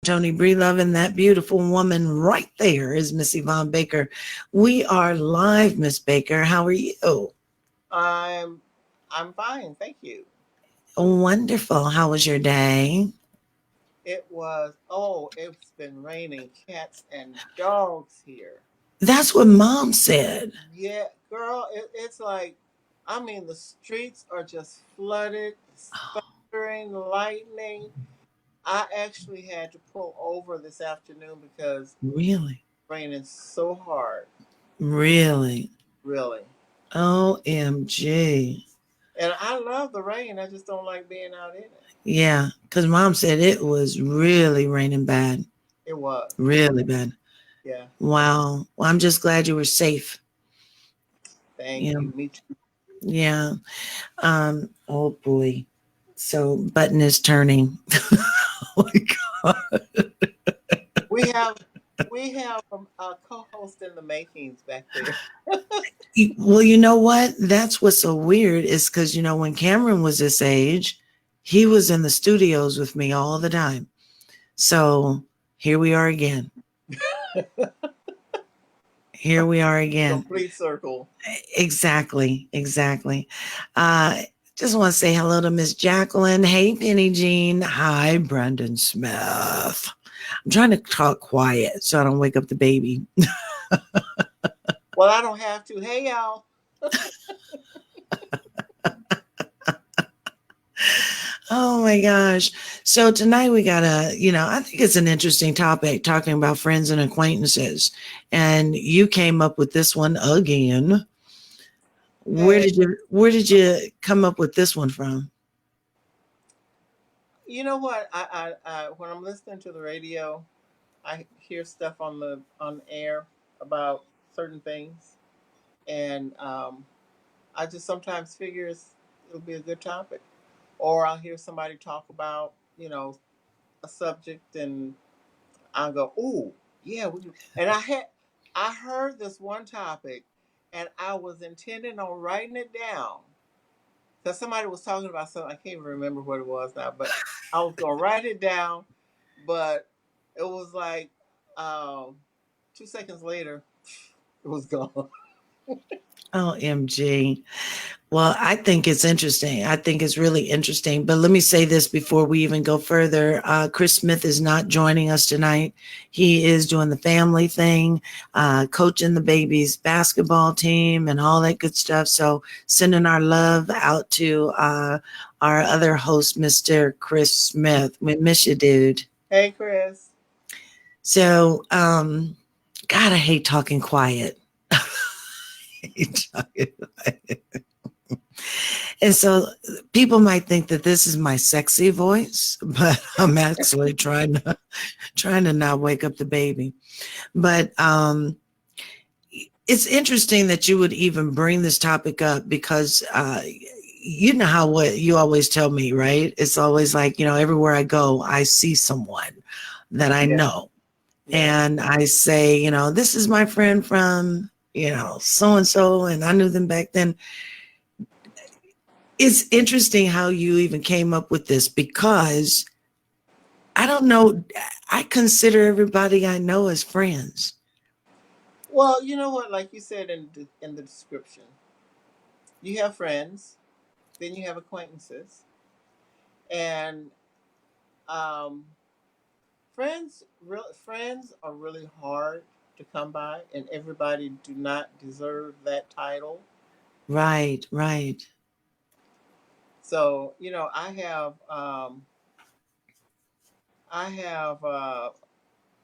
Tony Breelove, and that beautiful woman right there is Miss Yvonne Baker. We are live, Miss Baker. How are you? I'm I'm fine, thank you. Wonderful. How was your day? It's been raining cats and dogs here. That's what Mom said. Yeah, girl, it's like, I mean, the streets are just flooded, it's thundering, lightning. I actually had to pull over this afternoon because it's Really? raining so hard, Really? really. OMG. And I love the rain, I just don't like being out in it. Yeah, because Mom said it was really raining bad. It was, Really bad. yeah. Wow. Well, I'm just glad you were safe. Thank Yeah. you. Me too. Yeah. Oh boy. So button is turning. Oh my God. We have a co-host in the makings back there. Well, you know what? That's what's so weird is because, when Cameron was this age, he was in the studios with me all the time. So here we are again. Here we are again. Complete circle. Exactly. Exactly. Uh, just want to say hello to Miss Jacqueline. Hey, Penny Jean. Hi, Brendan Smith. I'm trying to talk quiet so I don't wake up the baby. Well, I don't have to. Hey, y'all. Oh my gosh. So tonight we got I think it's an interesting topic talking about friends and acquaintances. And you came up with this one again. Where Hey, did you come up with this one from? you know what? When I'm listening to the radio, I hear stuff on air about certain things, and I just sometimes figure it'll be a good topic, or I'll hear somebody talk about a subject, and I'll go, "Ooh, yeah." I heard this one topic, and I was intending on writing it down because somebody was talking about something. I can't even remember what it was now, but I was gonna write it down. But it was like 2 seconds later, it was gone. OMG. Well, I think it's interesting. I think it's really interesting. But let me say this before we even go further. Chris Smith is not joining us tonight. He is doing the family thing, coaching the baby's basketball team and all that good stuff. So sending our love out to our other host, Mr. Chris Smith. We miss you, dude. Hey, Chris. So, God, I hate talking quiet. hate talking quiet. And so people might think that this is my sexy voice, but I'm actually trying to not wake up the baby. But it's interesting that you would even bring this topic up because you know how what you always tell me, right? It's always like, everywhere I go, I see someone that I Yeah. know. Yeah. And I say, this is my friend from, so and so, and I knew them back then. It's interesting how you even came up with this because I don't know. I consider everybody I know as friends. Well, you know what? Like you said in the description, you have friends, then you have acquaintances, and um, friends are really hard to come by, and everybody do not deserve that title. Right, right. So I have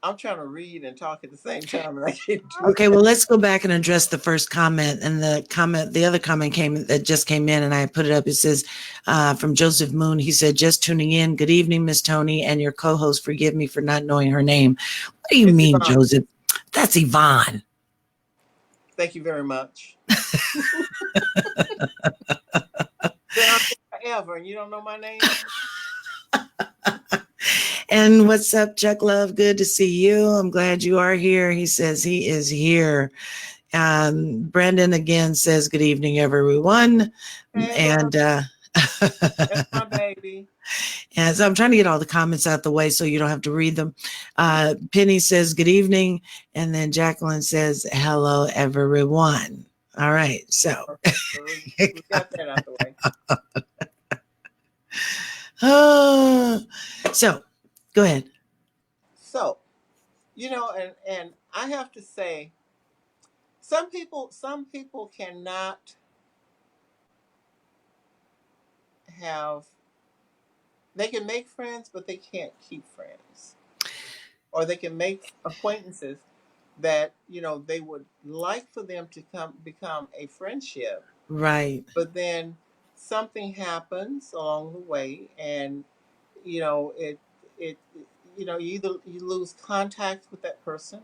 I'm trying to read and talk at the same time, and I can't do Okay, well, let's go back and address the first comment. And the other comment just came in, and I put it up. It says from Joseph Moon. He said, "Just tuning in. Good evening, Miss Tony, and your co-host. Forgive me for not knowing her name." What do you It's mean, Yvonne. Joseph? That's Yvonne. Thank you very much. Been on here forever, and you don't know my name. And what's up, Chuck Love? Good to see you. I'm glad you are here. He says he is here. Brandon again says, good evening, everyone. Hey, bro, And that's my baby. And so I'm trying to get all the comments out the way so you don't have to read them. Penny says, good evening. And then Jacqueline says, hello, everyone. All right. So, Okay, so we got that out the way. So go ahead. So, and I have to say, some people cannot have, they can make friends, but they can't keep friends. Or they can make acquaintances that, they would like for them to become a friendship, Right. but then something happens along the way, and it it you lose contact with that person,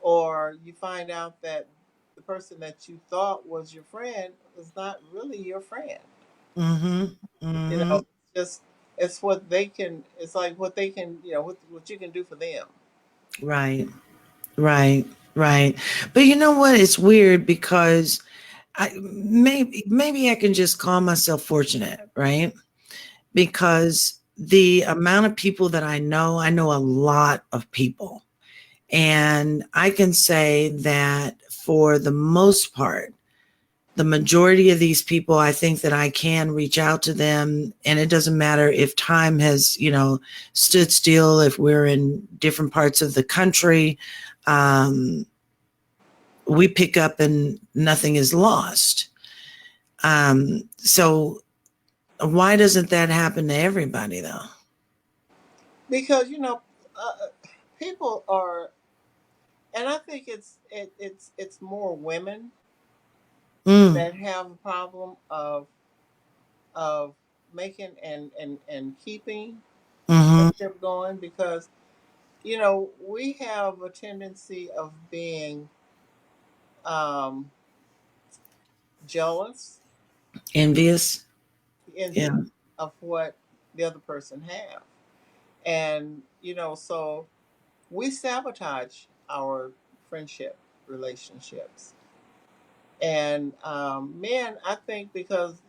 or you find out that the person that you thought was your friend is not really your friend. Mm-hmm. Mm-hmm. Just it's what they can. It's like what they can. What you can do for them. Right. Right. Right. But you know what? It's weird because maybe I can just call myself fortunate, right? Because the amount of people that I know a lot of people. And I can say that for the most part, the majority of these people, I think that I can reach out to them, and it doesn't matter if time has, stood still, if we're in different parts of the country, we pick up and nothing is lost. So why doesn't that happen to everybody though? Because people are, and I think it's more women Mm, that have a problem of making and keeping mm-hmm, friendship going, because we have a tendency of being um, jealous, envious. Yeah. envious of what the other person have, and so we sabotage our friendship relationships. And men, I think, because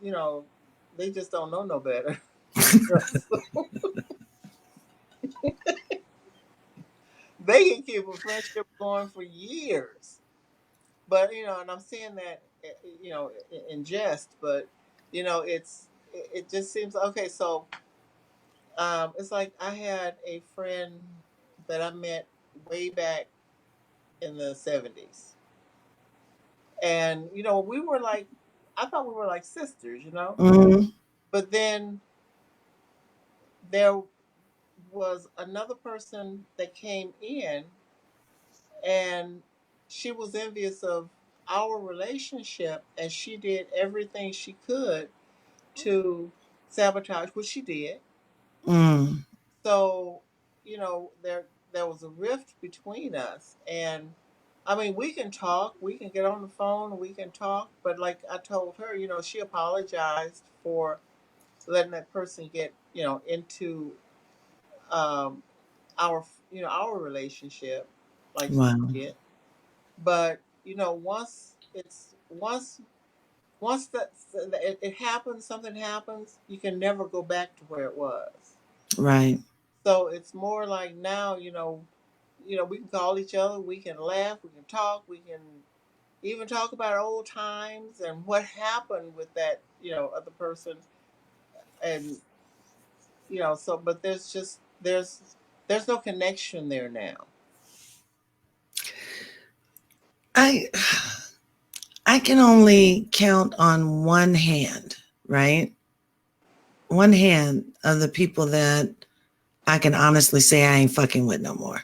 they just don't know no better. They can keep a friendship going for years. But and I'm saying that in jest, but it just seems okay. So it's like I had a friend that I met way back in the '70s, and we were like, I thought we were like sisters, Mm, but then there was another person that came in, and she was envious of our relationship, and she did everything she could to sabotage, which she did. mm, So there was a rift between us, and I mean, we can talk, we can get on the phone, we can talk, but like I told her, she apologized for letting that person get into um, our relationship, like she wow. did. But once that it happens, something happens, you can never go back to where it was. Right. So it's more like now, we can call each other, we can laugh, we can talk, we can even talk about old times and what happened with that, other person. And so, but there's no connection there now. I I can only count on one hand, right? One hand of the people that I can honestly say I ain't fucking with no more.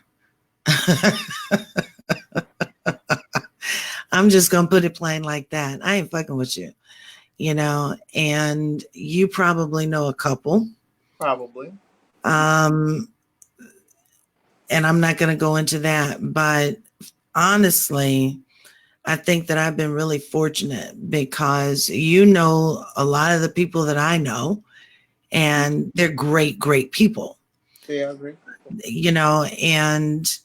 I'm just gonna put it plain like that. I ain't fucking with you, and you probably know a couple. Probably. Um, and I'm not gonna go into that, but honestly, I think that I've been really fortunate because a lot of the people that I know, and they're great, great people, They are great people. and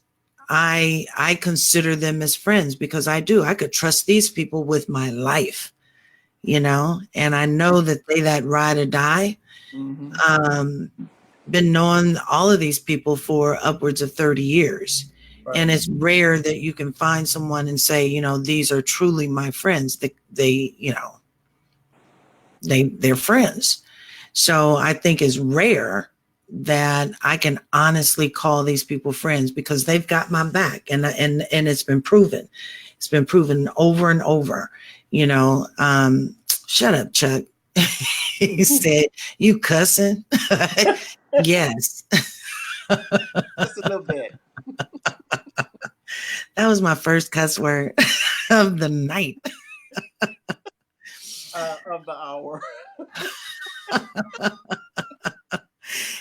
I consider them as friends because I could trust these people with my life, and I know that they that ride or die. Mm-hmm. Um, been knowing all of these people for upwards of 30 years. And Right. it's rare that you can find someone and say, these are truly my friends. They're friends. So I think it's rare that I can honestly call these people friends because they've got my back, and it's been proven. It's been proven over and over. Shut up, Chuck. He said, "You cussing?" Yes, Just a little bit that was my first cuss word of the night. of the hour.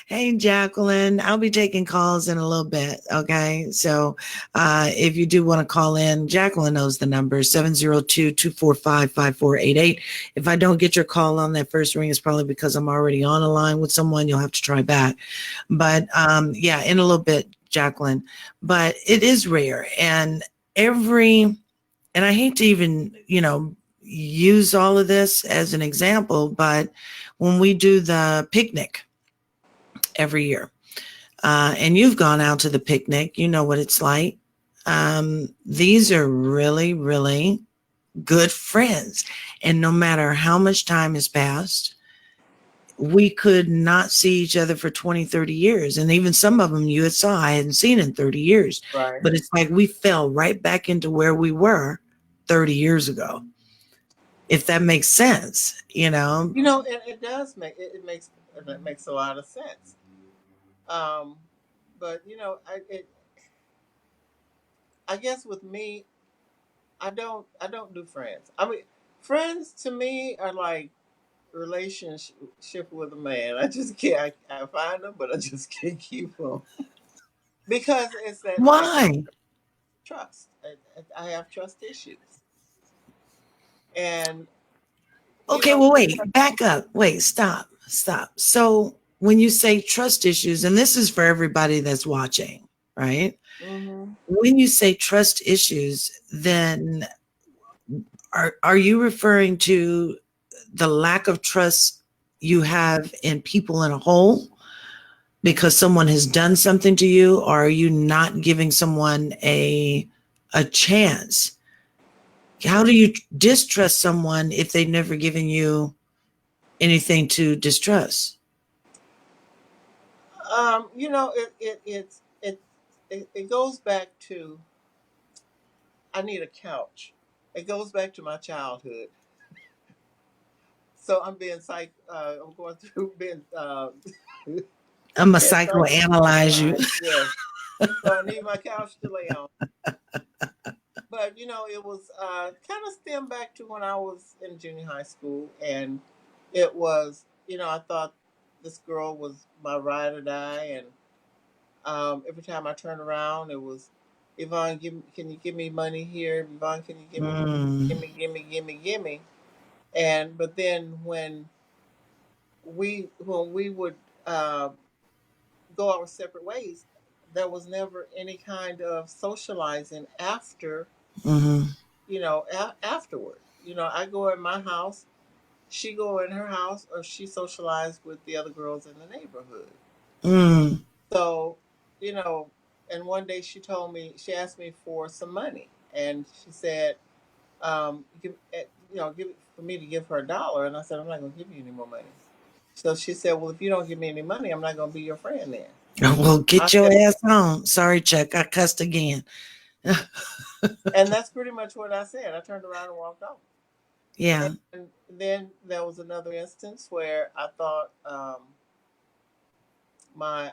Hey, Jacqueline, I'll be taking calls in a little bit. Okay. So if you do want to call in, Jacqueline knows the number 702-245-5488. If I don't get your call on that first ring, it's probably because I'm already on a line with someone. You'll have to try back. But yeah, in a little bit, Jacqueline. But it is rare. And I hate to even, use all of this as an example, but when we do the picnic every year, and you've gone out to the picnic, you know what it's like. These are really, really good friends. And no matter how much time has passed, we could not see each other for 20, 30 years. And even some of them you had saw I hadn't seen in 30 years. Right. But it's like we fell right back into where we were 30 years ago. If that makes sense, It does it makes a lot of sense. But I guess with me, I don't do friends. I mean, friends to me are like relationship with a man. I just can't. I find them, but I just can't keep them because it's that lack of Why? trust. I have trust issues, and you Okay, know, well, wait, back up. Wait, stop. So when you say trust issues, and this is for everybody that's watching, right? mm-hmm. When you say trust issues, then are you referring to the lack of trust you have in people in a whole because someone has done something to you, or are you not giving someone a chance? How do you distrust someone if they've never given you anything to distrust? It goes back to I need a couch. It goes back to my childhood. So I'm being I'm going through being I'm gonna being psychoanalyze you. psychoanalyzed. Yes. So I need my couch to lay on. But it was kind of stemmed back to when I was in junior high school, and it was I thought this girl was my ride or die, and every time I turned around, it was Yvonne, can you give me money here? Yvonne, can you give me money? Mm, Give me? And but then when we would uh, go our separate ways, there was never any kind of socializing mm-hmm, afterward. I go in my house, she go in her house, or she socialized with the other girls in the neighborhood. mm, So, you know, and one day she asked me for some money, and she said, give for me to give her $1, and I said, I'm not going to give you any more money. So she said, well, if you don't give me any money, I'm not going to be your friend then. well, I get your said, ass on. Sorry, Chuck, I cussed again. and that's pretty much what I said. I turned around and walked off. Yeah. And then there was another instance where I thought my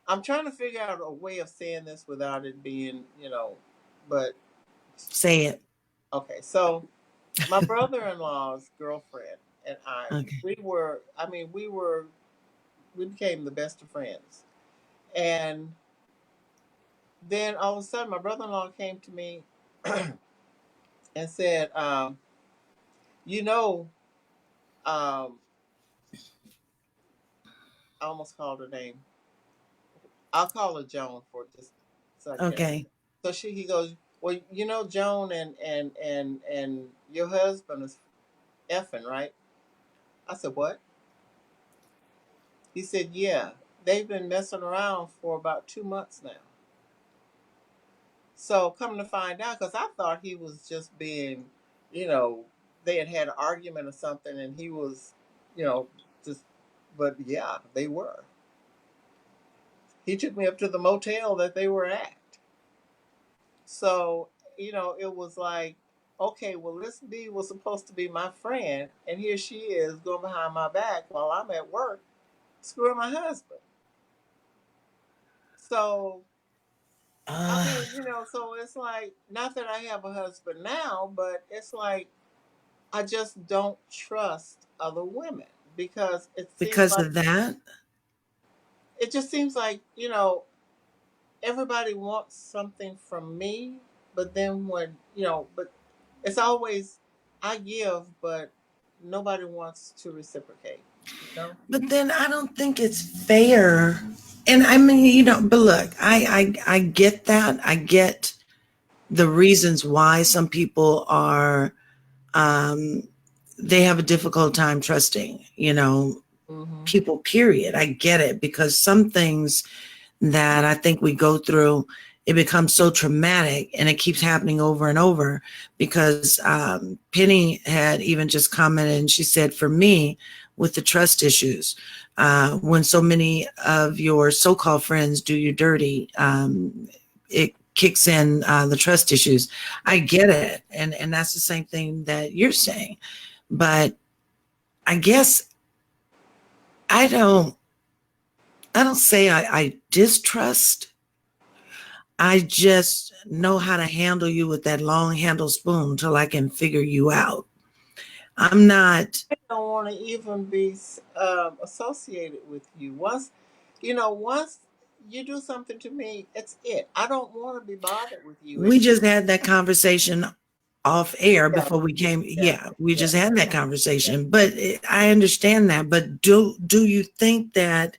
I'm trying to figure out a way of saying this without it being, but Say it. okay. So my brother-in-law's girlfriend and I, Okay. we became the best of friends. And then all of a sudden, my brother-in-law came to me and said, you know, um, I almost called her name. I'll call her Joan for just a second. Okay. So he goes, well, Joan and your husband is effing, right? I said, what? He said, yeah, they've been messing around for about 2 months now. So come to find out, because I thought he was just being, you know, they had an argument or something, and he was, you know, just, but yeah, they were. He took me up to the motel that they were at. So, it was like, okay, well, this B was supposed to be my friend, and here she is going behind my back while I'm at work, screwing my husband. So, I Uh, mean, so it's like, not that I have a husband now, but it's like, I just don't trust other women because because of that. it just seems like, everybody wants something from me, but then when, but it's always I give, but nobody wants to reciprocate, you know? But then I don't think it's fair. And I mean, but look, I get that. I get the reasons why some people are um they have a difficult time trusting, Mm-hmm. people, period. I get it because some things that I think we go through, it becomes so traumatic and it keeps happening over and over because Penny had even just commented and she said, for me, with the trust issues, when so many of your so-called friends do you dirty, it kicks in the trust issues. I get it. And that's the same thing that you're saying. But I guess I don't, I don't say I distrust. I just know how to handle you with that long handle spoon till I can figure you out. I'm not. I don't want to even be associated with you. Once you do something to me, it's it. I don't want to be bothered with you We anymore. just had that conversation off air Yeah, before we came. yeah, Yeah, we yeah, just had that yeah. conversation. But I understand that. But do you think that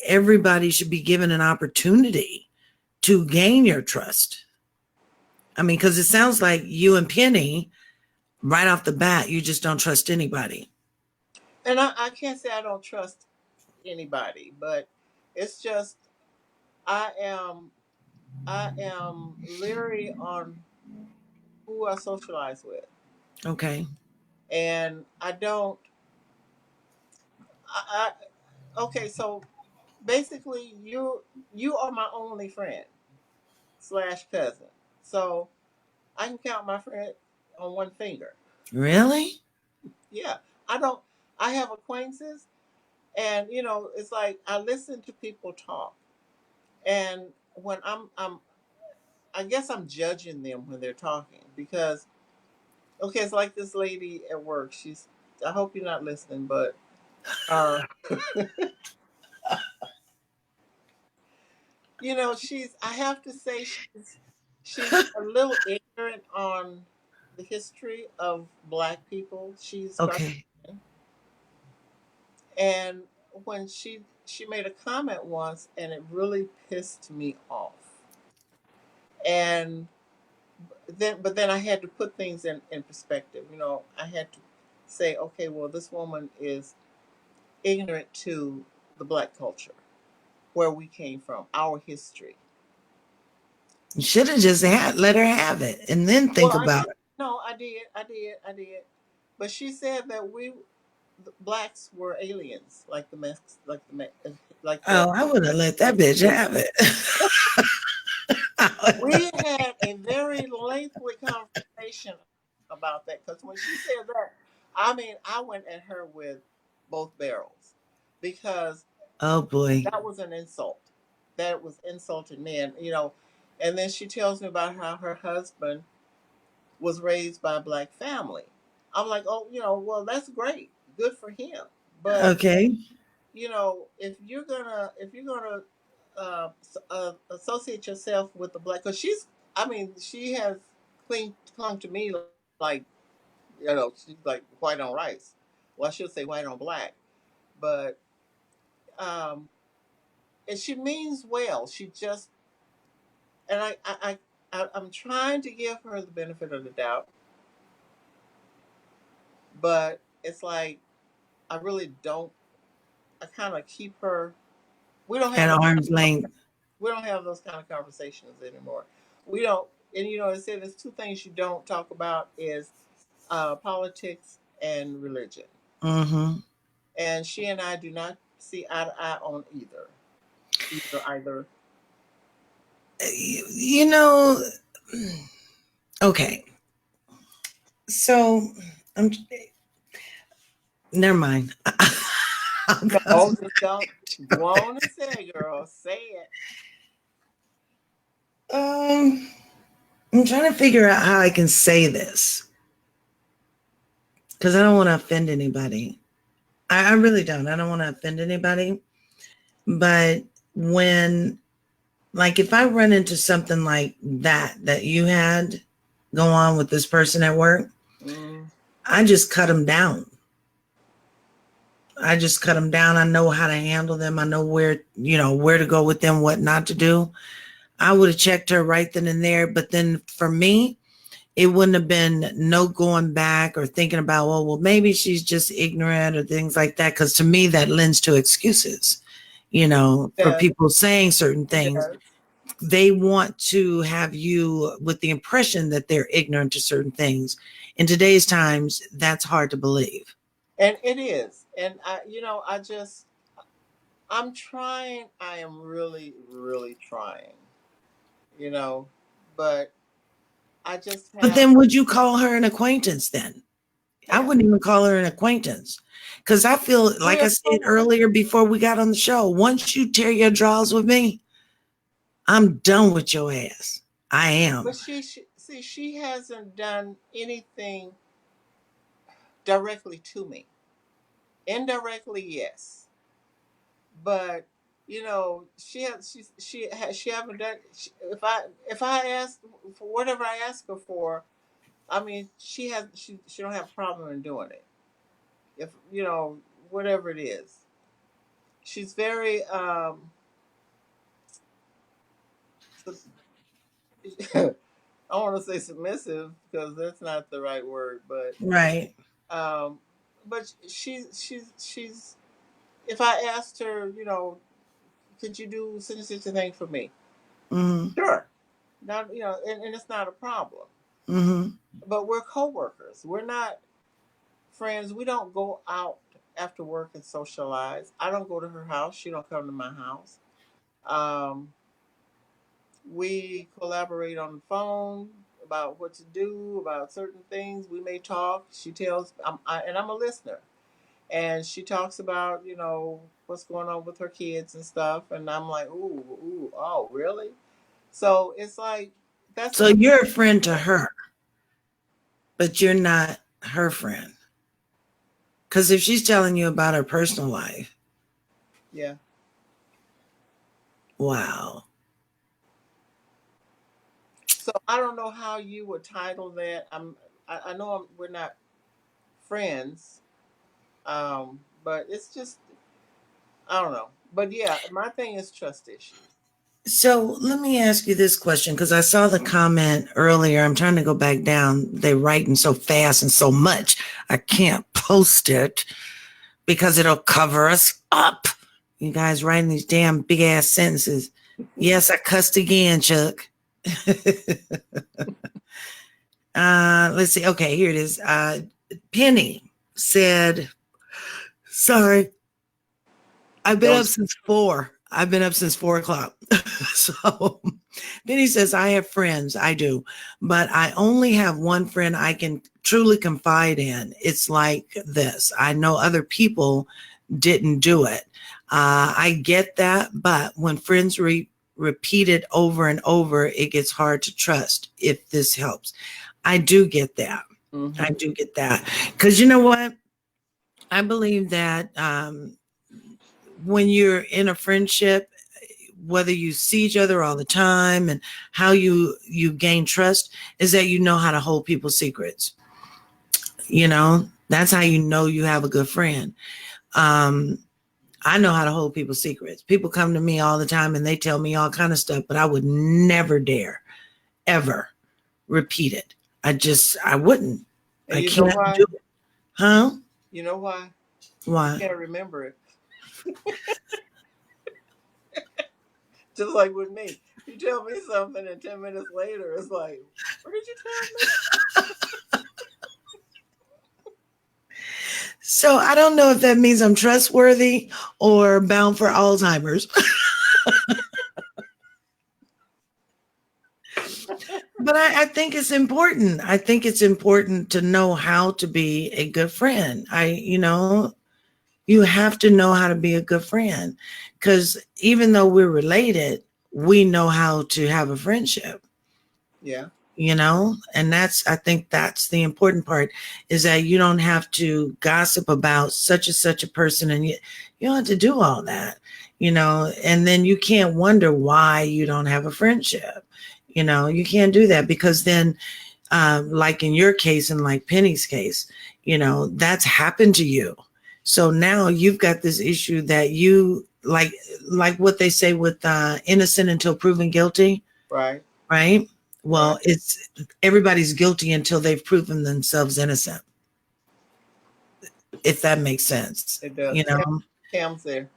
everybody should be given an opportunity to gain your trust? I mean, because it sounds like you and Penny, right off the bat, you just don't trust anybody. And I can't say I don't trust anybody, but it's just I am I am leery on who I socialize with, Okay. and I don't. Okay, so basically, you are my only friend slash cousin, so I can count my friend on one finger. Really? Yeah, I don't. I have acquaintances, and it's like I listen to people talk, and when I guess I'm judging them when they're talking because okay, it's like this lady at work. I hope you're not listening, but uh, I have to say she's a little ignorant on the history of Black people. She's Okay. Caucasian, and when she made a comment once, and it really pissed me off. And but then I had to put things in perspective. I had to say, okay, well, this woman is ignorant to the Black culture, where we came from, our history. You should have just let her have it and then Well, think I about did. No, I did. But she said that the blacks, were aliens, like the Mex, like the. oh, I would have let that bitch have it. We had a very lengthy conversation about that because when she said that, I mean, I went at her with both barrels because Oh boy. that was an insult. That was insulting me, and then she tells me about how her husband was raised by a Black family. I'm like, oh, well, that's great, good for him. But Okay. if you're gonna associate yourself with the Black, because I mean, she has clung to me like, she's like white on rice. Well, I should say white on black, but um, and she means well. She just and I'm trying to give her the benefit of the doubt, but it's like I really don't. I kind of keep her. We don't At have arm's length. we don't have those kind of conversations anymore. We don't, and it said there's two things you don't talk about is politics and religion. Mm-hmm. And she and I do not see eye to eye on either. You know, okay. So I'm never mind. No, just don't go on and say it, girl. Say it. I'm trying to figure out how I can say this because I don't want to offend anybody. I really don't. I don't want to offend anybody. But when, like, if I run into something like that you had go on with this person at work, I just cut them down. I just cut them down. I know how to handle them. I know where to go with them, what not to do. I would have checked her right then and there. But then for me, it wouldn't have been no going back or thinking about, well, maybe she's just ignorant or things like that. Because to me, that lends to excuses, for people saying certain things. Yes. They want to have you with the impression that they're ignorant to certain things. In today's times, that's hard to believe. And it is. And I'm trying. I am really, really trying, but I just But have. then would you call her an acquaintance then? Yeah. I wouldn't even call her an acquaintance because I feel like I said earlier before we got on the show, once you tear your drawers with me, I'm done with your ass. I am. But she hasn't done anything directly to me. Indirectly, yes. But she haven't done. If I ask for whatever I ask her for, I mean, she don't have a problem in doing it. If whatever it is, she's very I want to say submissive because that's not the right word, but right. But she's. If I asked her, could you do such and such a thing for me? Mm-hmm. Sure. Not and it's not a problem. Mm-hmm. But we're coworkers. We're not friends. We don't go out after work and socialize. I don't go to her house. She don't come to my house. Um, we collaborate on the phone about what to do about certain things. We may talk. She tells, and I'm a listener, and she talks about what's going on with her kids and stuff, and I'm like, ooh, oh, really? So it's like that's. So you're a friend to her, but you're not her friend. Because if she's telling you about her personal life, yeah. Wow. So I don't know how you would title that. I know we're not friends, but it's just I don't know. But yeah, my thing is trust issues. So let me ask you this question because I saw the comment earlier. I'm trying to go back down. They're writing so fast and so much. I can't post it because it'll cover us up. You guys writing these damn big ass sentences. Yes, I cussed again, Chuck. Let's see. Okay, here it is. Penny said, sorry, I've been up since 4. I've been up since 4 o'clock. So Penny says, I have friends. I do, but I only have one friend I can truly confide in. It's like this. I know other people didn't do it. I get that, but when friends repeat it over and over, it gets hard to trust if this helps. I do get that. Mm-hmm. I do get that. Because you know what? I believe that when you're in a friendship, whether you see each other all the time and how you gain trust is that you know how to hold people's secrets. That's how you have a good friend. I know how to hold people's secrets. People come to me all the time and they tell me all kind of stuff, but I would never dare ever repeat it. I wouldn't. And I can't do it. Huh? You know why? Why? I can't remember it. Just like with me. You tell me something and 10 minutes later it's like, what did you tell me? So I don't know if that means I'm trustworthy or bound for Alzheimer's. But I think it's important. I think it's important to know how to be a good friend. You have to know how to be a good friend, because even though we're related, we know how to have a friendship. Yeah. And I think that's the important part, is that you don't have to gossip about such and such a person, and you don't have to do all that, and then you can't wonder why you don't have a friendship. You can't do that, because then, like in your case and like Penny's case, that's happened to you. So now you've got this issue that you like what they say with innocent until proven guilty. Right. Right. Well, Right. it's everybody's guilty until they've proven themselves innocent, if that makes sense. It does. Cam's there.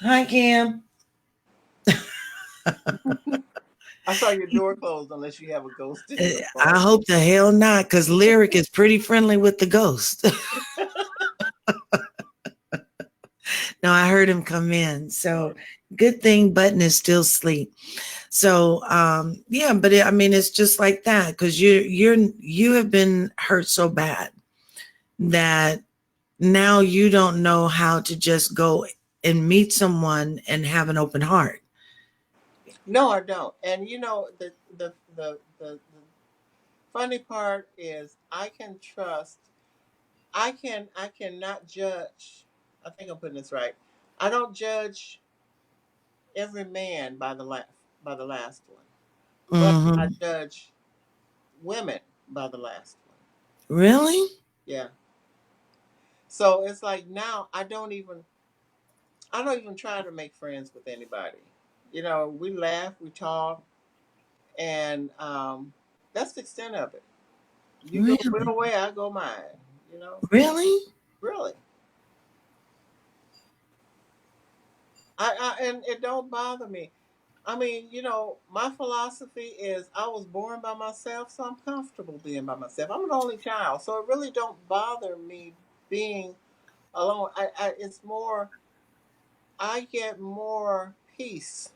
Hi, Cam. I saw your door closed unless you have a ghost in your phone. I hope the hell not, because Lyric is pretty friendly with the ghost. No, I heard him come in. So good thing Button is still asleep. So yeah, but it's just like that, because you have been hurt so bad that now you don't know how to just go and meet someone and have an open heart. No, I don't. And the funny part is I cannot judge. I think I'm putting this right. I don't judge every man by the last one, but I Mm-hmm. judge women by the last one. Really? Yeah. So it's like now I don't even try to make friends with anybody. We laugh, we talk, and that's the extent of it. You go Really? your way, I go mine. Really? Really. And it don't bother me. I mean, my philosophy is I was born by myself, so I'm comfortable being by myself. I'm an only child, so it really don't bother me being alone. It's more, I get more peace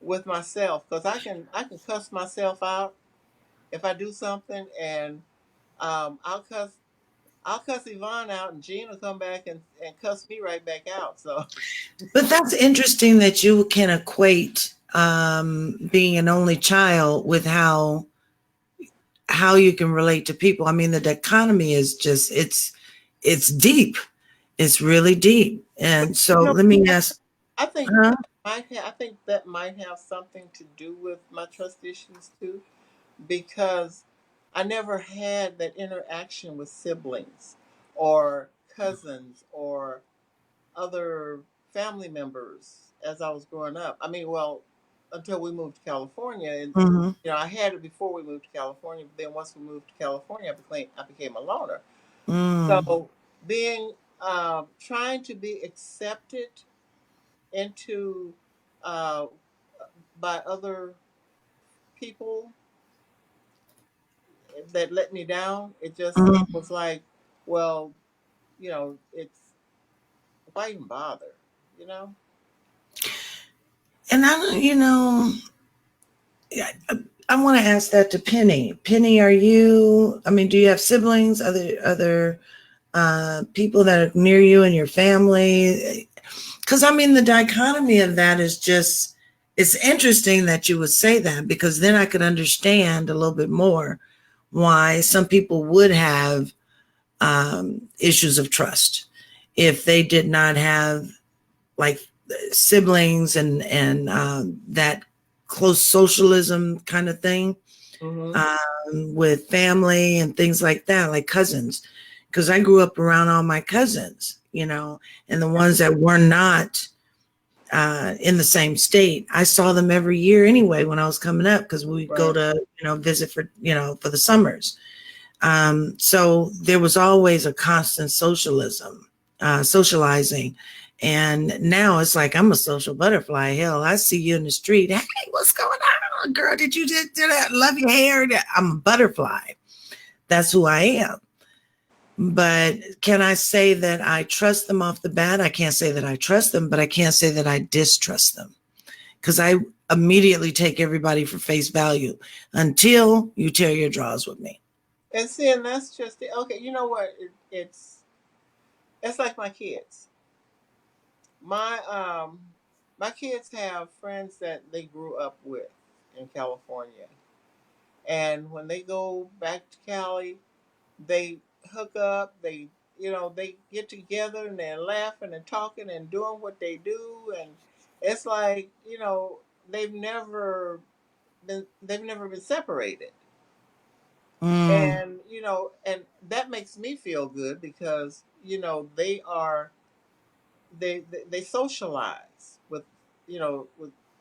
with myself because I can cuss myself out if I do something, and I'll cuss Yvonne out, and Gene will come back and cuss me right back out. So, But that's interesting that you can equate being an only child with how you can relate to people. I mean, the dichotomy is just it's deep. It's really deep. And so let me ask. I think Huh? I think that might have something to do with my trust issues too, because I never had that interaction with siblings or cousins or other family members as I was growing up. I mean, well, until we moved to California, and Mm-hmm. I had it before we moved to California. But then once we moved to California, I became a loner. Mm. So being trying to be accepted into uh, by other people that let me down, it Mm. was like, well, it's why even bother, you know? And I want to ask that to Penny. Penny, do you have siblings, other people that are near you in your family? Because the dichotomy of that is just, it's interesting that you would say that, because then I could understand a little bit more why some people would have issues of trust if they did not have like siblings and that close socialism kind of thing, Mm-hmm. with family and things like that, like cousins. Because I grew up around all my cousins, and the ones that were not in the same state, I saw them every year anyway when I was coming up, because we'd go Right. to visit for the summers. So there was always a constant socialism, socializing. And now it's like I'm a social butterfly. Hell, I see you in the street. Hey, what's going on, girl? Did you just do that? Love your hair. I'm a butterfly. That's who I am. But can I say that I trust them off the bat? I can't say that I trust them, but I can't say that I distrust them, because I immediately take everybody for face value until you tear your drawers with me. And see, and that's just the, okay. You know what? It's like my kids. My my kids have friends that they grew up with in California, and when they go back to Cali, they hook up. They get together and they're laughing and talking and doing what they do, and it's like they've never they've never been separated. Mm, And that makes me feel good because they socialize with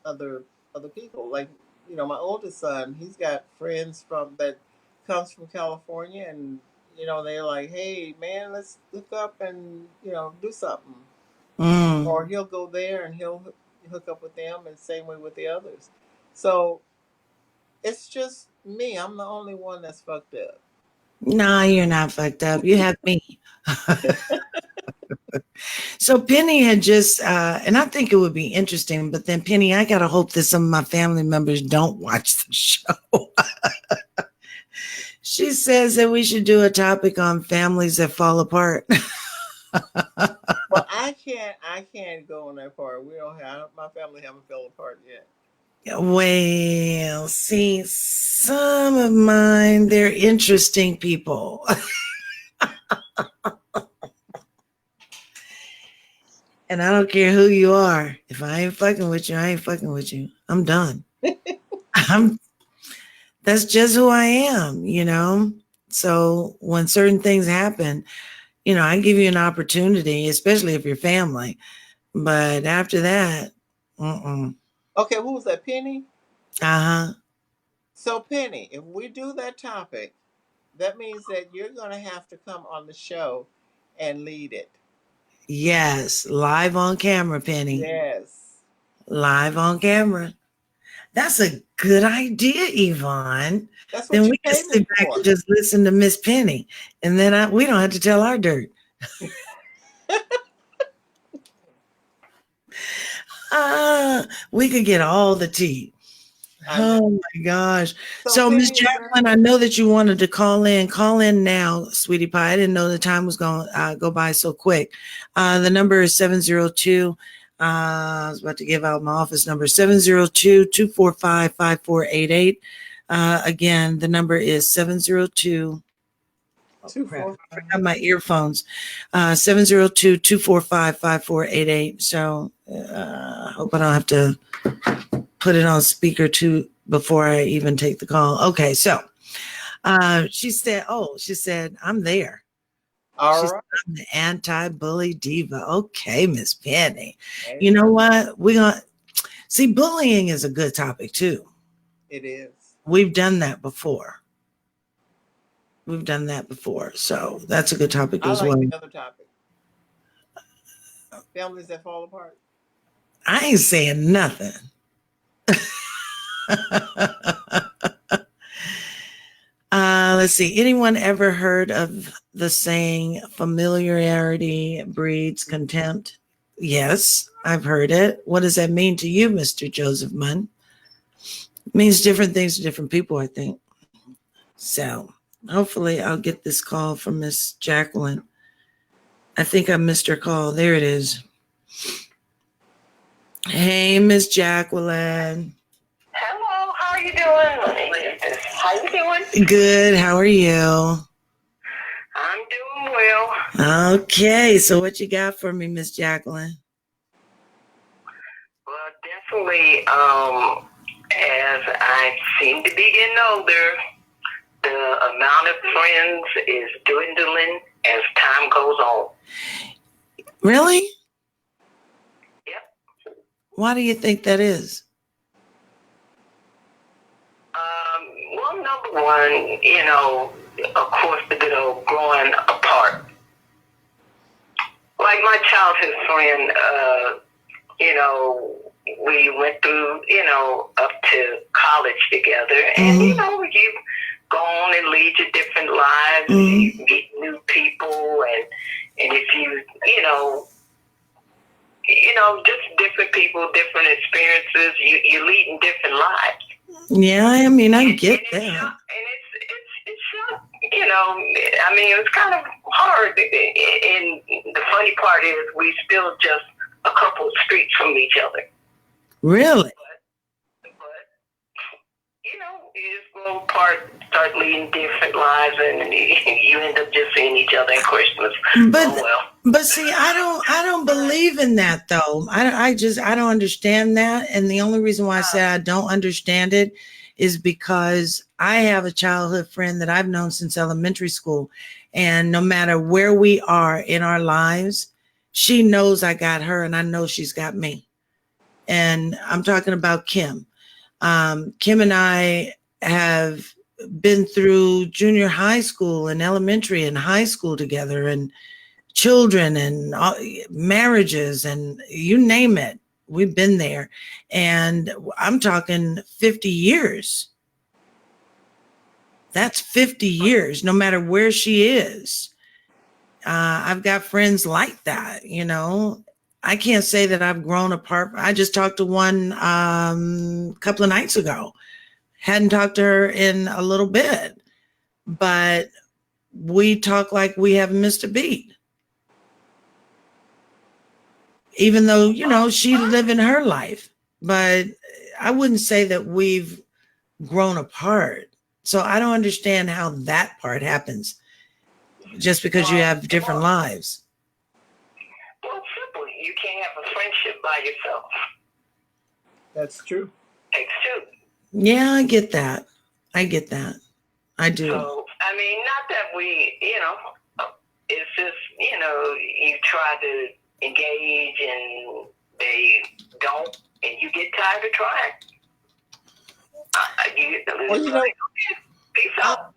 other other people. Like, my oldest son, he's got friends from that comes from California, and they're like, hey man, let's hook up and do something. mm. Or he'll go there and he'll hook up with them, and same way with the others. So it's just me. I'm the only one that's fucked up. Nah, you're not fucked up. You have me. So Penny had just, and I think it would be interesting, but then Penny, I got to hope that some of my family members don't watch the show. She says that we should do a topic on families that fall apart. Well, I can't go on that part. We don't have My family haven't fell apart yet. Well, see, some of mine, they're interesting people. And I don't care who you are. If I ain't fucking with you, I ain't fucking with you. I'm done. I'm That's just who I am. So when certain things happen, I give you an opportunity, especially if you're family. But after that, uh-uh. Okay, who was that, Penny? Uh-huh. So Penny, if we do that topic, that means that you're gonna have to come on the show and lead it. Yes, live on camera, Penny. Yes. Live on camera. That's a good idea, Yvonne. That's what Then you we can pay me sit back for. and just listen to Miss Penny. And then we don't have to tell our dirt. We could get all the tea. I know. Oh my gosh. So So Miss Penny, is there Jacqueline, I know that you wanted to call in. Call in now, sweetie pie. I didn't know the time was going to go by so quick. The number is 702. I was about to give out my office number, 702-245-5488. Again, the number is 702. Oh, two crap. four I five? forgot my earphones. 702-245-5488. So I hope I don't have to put it on speaker too before I even take the call. Okay, so she said, I'm there. All She said, right. I'm the anti-bully diva. Okay, Miss Penny. You Amen. know what? We're gonna see, bullying is a good topic too. It is. We've done that before. So that's a good topic I as like well. the other topic. Families that fall apart. I ain't saying nothing. Let's see. Anyone ever heard of the saying familiarity breeds contempt? Yes, I've heard it. What does that mean to you, Mr. Joseph Munn? It means different things to different people, I think. So hopefully I'll get this call from Miss Jacqueline. I think I missed her call. There it is. Hey, Miss Jacqueline. Hello, how are you doing? How you doing? Good. How are you? I'm doing well. Okay. So what you got for me, Miss Jacqueline? Well, definitely, as I seem to be getting older, the amount of friends is dwindling as time goes on. Really? Yep. Why do you think that is? Well, number one, of course, the good old growing apart. like my childhood friend, we went through, up to college together, and you go on and lead your different lives, and you meet new people, and if just different people, different experiences, you're leading different lives. Yeah, I mean, I get that. And it's it was kind of hard. And the funny part is we still just a couple of streets from each other. Really? But you just grow apart, start leading different lives, and you end up just seeing each other at Christmas. But see, I don't believe in that though. I don't understand that. And the only reason why I say I don't understand it is because I have a childhood friend that I've known since elementary school. And no matter where we are in our lives, she knows I got her and I know she's got me. And I'm talking about Kim. Kim and I have been through junior high school and elementary and high school together, and children and marriages and you name it. We've been there. And I'm talking 50 years. That's 50 years, no matter where she is. I've got friends like that, I can't say that I've grown apart. I just talked to one a couple of nights ago. Hadn't talked to her in a little bit, but we talk like we haven't missed a beat. Even though, she's living her life, but I wouldn't say that we've grown apart. So I don't understand how that part happens just because you have different lives. Well, it's simple. You can't have a friendship by yourself. That's true. Takes two. Yeah, I get that. I do. So, not that we, it's just, you try to engage and they don't, and you get tired of trying. Peace out.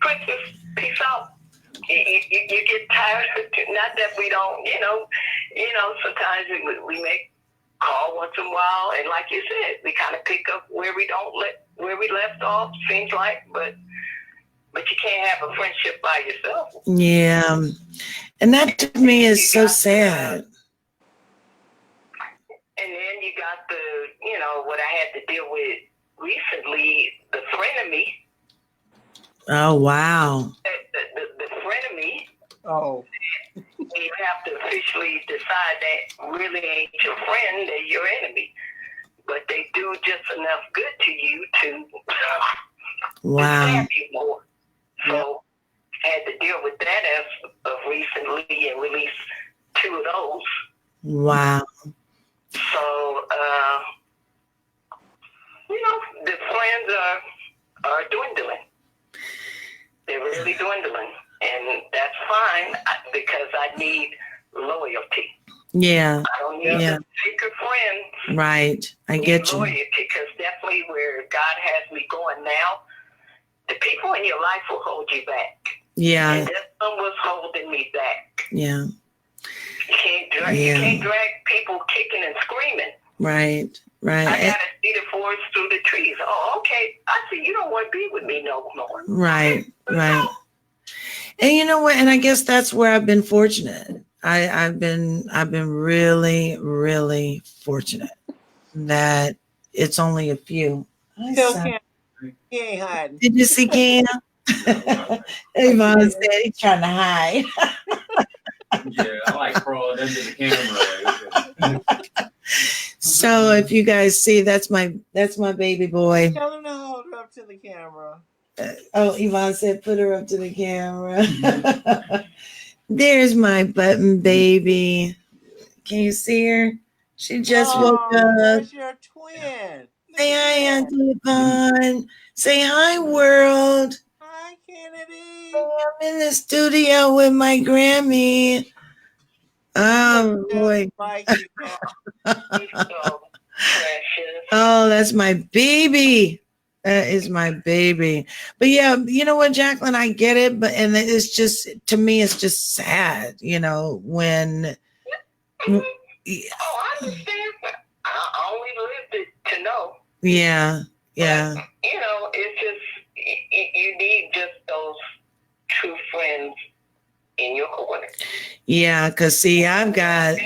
Christmas, peace out. You get tired. Not that we don't, sometimes we make call once in a while, and like you said, we kind of pick up where we left off. Seems like, but you can't have a friendship by yourself. Yeah, and that to me is so sad. And then you got what I had to deal with recently, the frenemy. Oh, wow. The frenemy. Oh. You have to officially decide that really ain't your friend, they're your enemy. But they do just enough good to you to stab you more. So I had to deal with that as of recently and release 2 of those. Wow. So, the friends are dwindling. They're really dwindling. And that's fine because I need loyalty. Yeah. I don't need the secret friends. Right. I get you. Loyalty, because definitely where God has me going now, the people in your life will hold you back. Yeah. And this one was holding me back. Yeah. You can't drag people kicking and screaming. Right. I gotta see the forest through the trees. Oh, okay. I see you don't want to be with me no more. Right. And you know what? And I guess that's where I've been fortunate. I've been really, really fortunate that it's only a few. He ain't hiding. Did you see Cam? Avon said he's trying to hide. Yeah, I like crawling under the camera. So if you guys see, that's my baby boy. Tell him to hold her up to the camera. Yvonne said, put her up to the camera. There's my button baby. Can you see her? She just woke up. That's your twin. Say hi, Auntie Yvonne. Say hi, world. Hi, Kennedy. I'm in the studio with my Grammy. Oh, boy. He's so precious. Oh, that's my baby. That is my baby. But yeah, you know what, Jacqueline, I get it, but and it's just to me, it's just sad, when Oh, I understand. I only lived it to know. yeah, yeah. But, it's just you need just those true friends in your corner. Yeah, because see, I got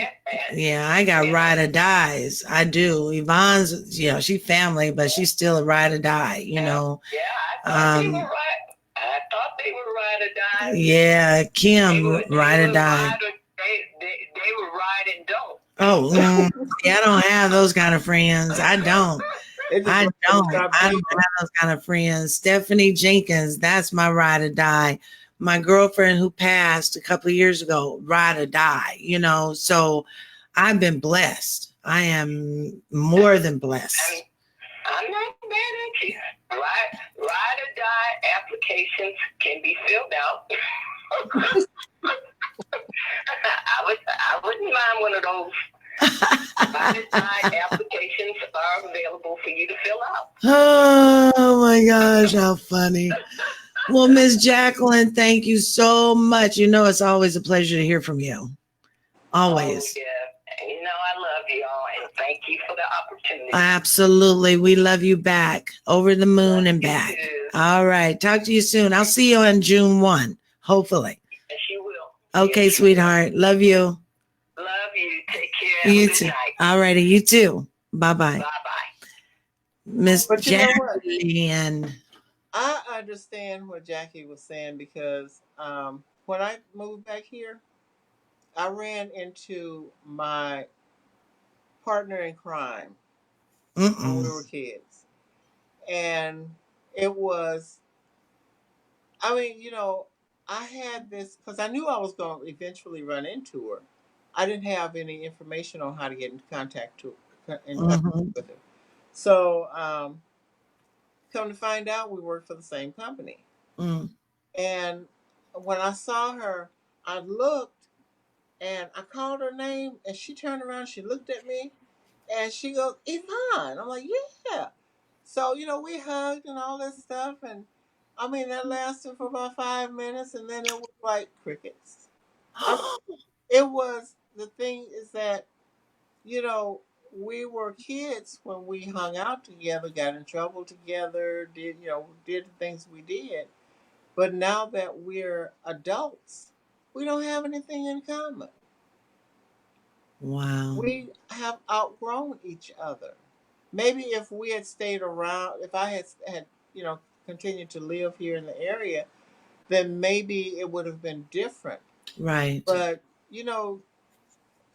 ride or dies. I do. Yvonne's, she family, but she's still a ride or die, Yeah, I thought they were ride or die. Yeah, Kim, ride or die. They were ride and don't. Oh, yeah, I don't have those kind of friends. I don't. I don't have those kind of friends. Stephanie Jenkins, that's my ride or die. My girlfriend who passed a couple of years ago, ride or die, so I've been blessed. I am more than blessed. I'm not mad at you. Ride or die applications can be filled out. I wouldn't mind one of those. Ride or die applications are available for you to fill out. Oh my gosh, how funny. Well, Miss Jacqueline, thank you so much. It's always a pleasure to hear from you. Always. Oh, yeah. I love you all, and thank you for the opportunity. Absolutely. We love you back. Over the moon and back. All right. Talk to you soon. I'll see you on June 1, hopefully. Yes, you will. Okay, yes, sweetheart. Love you. Love you. Take care. You Good too. night. All righty. You too. Bye-bye. Bye-bye. Miss But you know what? Jacqueline. I understand what Jackie was saying because when I moved back here, I ran into my partner in crime when we were kids. And it was, I had this because I knew I was going to eventually run into her. I didn't have any information on how to get into contact with her. So, come to find out, we worked for the same company. And when I saw her, I looked and I called her name, and she turned around, she looked at me, and she goes, Yvonne. I'm like, yeah. So, we hugged and all this stuff. And that lasted for about 5 minutes. And then it was like crickets. It was, the thing is that, we were kids when we hung out together, got in trouble together, did the things we did. But now that we're adults, we don't have anything in common. Wow. We have outgrown each other. Maybe if we had stayed around, if I had continued to live here in the area, then maybe it would have been different. Right. But